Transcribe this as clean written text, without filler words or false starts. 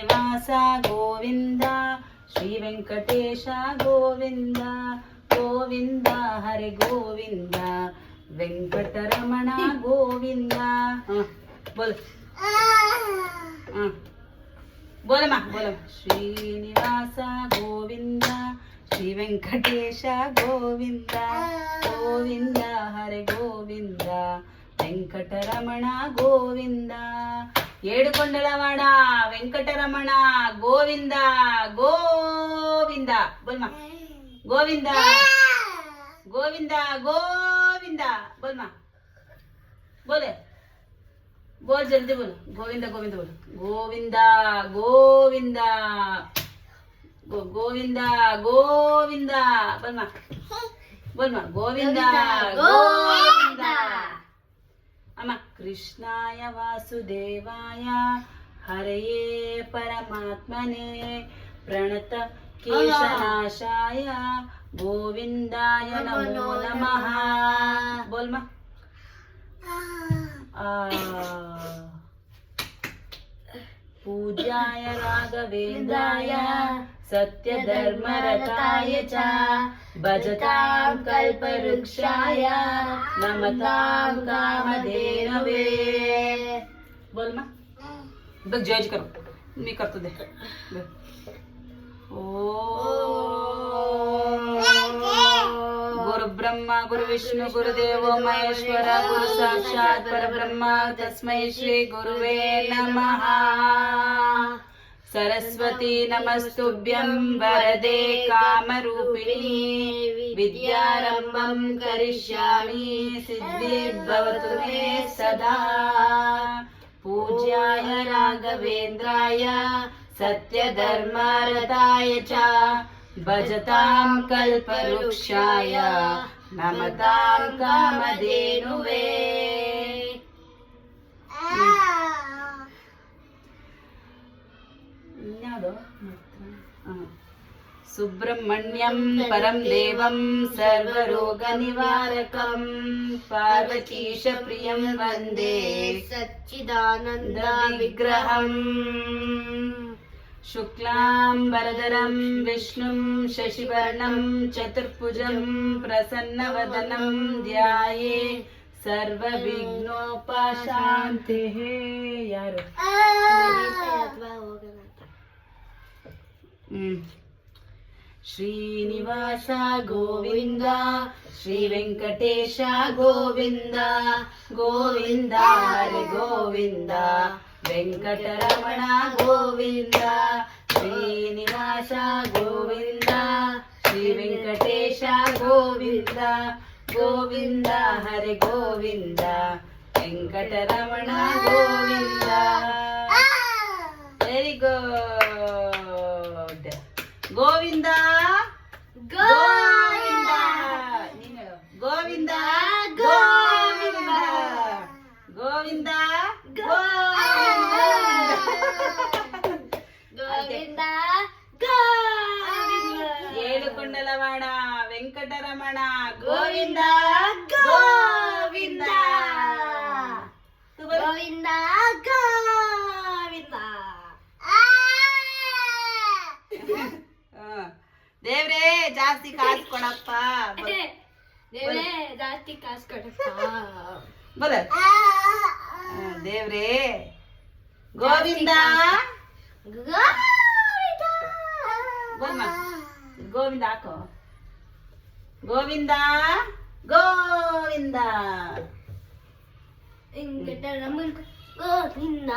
ಶ್ರೀನಿವಾಸ ಗೋವಿಂದ ಶ್ರೀ ವೆಂಕಟೇಶ ಗೋವಿಂದ ಗೋವಿಂದ ಹರಿ ಗೋವಿಂದ ವೆಂಕಟರಮಣ ಗೋವಿಂದ. ಬೋಲ್ ಬೋಲಮ್ಮ ಬೋಲಮ್ಮ. ಶ್ರೀನಿವಾಸ ಗೋವಿಂದ ಶ್ರೀ ವೆಂಕಟೇಶ ಗೋವಿಂದ ಗೋವಿಂದ ಹರಿ ಗೋವಿಂದ ವೆಂಕಟರಮಣ ಗೋವಿಂದ. ಏಡುಕೊಂಡಲವಾಡ ವೆಂಕಟರಮಣ ಗೋವಿಂದ ಗೋವಿಂದ. ಬೋಲ್ಮ ಗೋವಿಂದ ಗೋವಿಂದ ಗೋವಿಂದ. ಬೋಲ್ಮ ಬೋಲೆ ಬೋಲ್ ಜಲ್ದಿ ಬೋಲು. ಗೋವಿಂದ ಗೋವಿಂದ ಬೋಲು. ಗೋವಿಂದ ಗೋವಿಂದ ಗೋವಿಂದ ಗೋವಿಂದ. ಬೋಲ್ಮ ಬೋಲ್ಮ ಗೋವಿಂದ ಗೋವಿಂದ. ಅಮ್ಮ ಕೃಷ್ಣಾಯ ವಾಸುದೇವಾಯ ಹರಯೇ ಪರಮಾತ್ಮನೇ ಪ್ರಣತ ಕೇಶನಾಶಾಯ ಗೋವಿಂದಾಯ ನಮೋ ನಮಃ. ಬೋಲ್ಮ पूज्याय राघवेन्द्राय सत्यधर्मरताय च भजतां कल्पवृक्षाय नमतां कामधेनवे. बोल मां बघ जज करो मी करतो दे. गुरु ब्रह्मा गुरु विष्णु गुरुदेवो महेश्वर गुरु साक्षात् परब्रह्म तस्मै श्री गुरुवे नमः. सरस्वती नमस्तुभ्यं वरदे कामरूपिणी विद्यारम्भं करिष्यामि सिद्धिर्भवतु मे सदा. पूज्याय राघवेन्द्राय सत्यधर्मरताय च भजतां कल्पवृक्षाय नमतां कामधेनुवे. सुब्रह्मण्यं परं देवं सर्वरोगनिवारकं पार्वतीशप्रियं वन्दे सच्चिदानन्दविग्रहम्. शुक्लाम्बरधरं विष्णुं शशिवर्णं चतुर्भुजं प्रसन्नवदनं ध्याये सर्वविघ्नोपशान्तिः. यारो श्रीनिवास गोविंद श्री वेंकटेश गोविंद गोविंद हरे गोविंद वेंकटरमण गोविंद. श्रीनिवास गोविंद श्री वेंकटेश गोविंद गोविंद हरे गोविंद वेंकटरमण गोविंद. Very good. ಗೋವಿಂದ ಗೋವಿಂದ ಗೋವಿಂದ ಗೋವಿಂದ ಗೋವಿಂದ ಗೋವಿಂದ ಏಳುಕೊಂಡಲವಾಡ ವೆಂಕಟರಮಣ ಗೋವಿಂದ ಗೋವಿಂದ ಗೋವಿಂದ ಗೋವಿಂದ. ದೇವ್ರೇ ಜಾಸ್ತಿ ಕಾಸು ಕೊಡಪ್ಪ. ದೇವ್ರೇ ಜಾಸ್ತಿ ಕಾಸು ಕೊಡಪ್ಪ. ಬಲ ದೇವ್ರೇ ಗೋವಿಂದ ಗೋವಿಂದ ಹಾಕೋ. ಗೋವಿಂದ ಗೋವಿಂದ ಗೋವಿಂದ.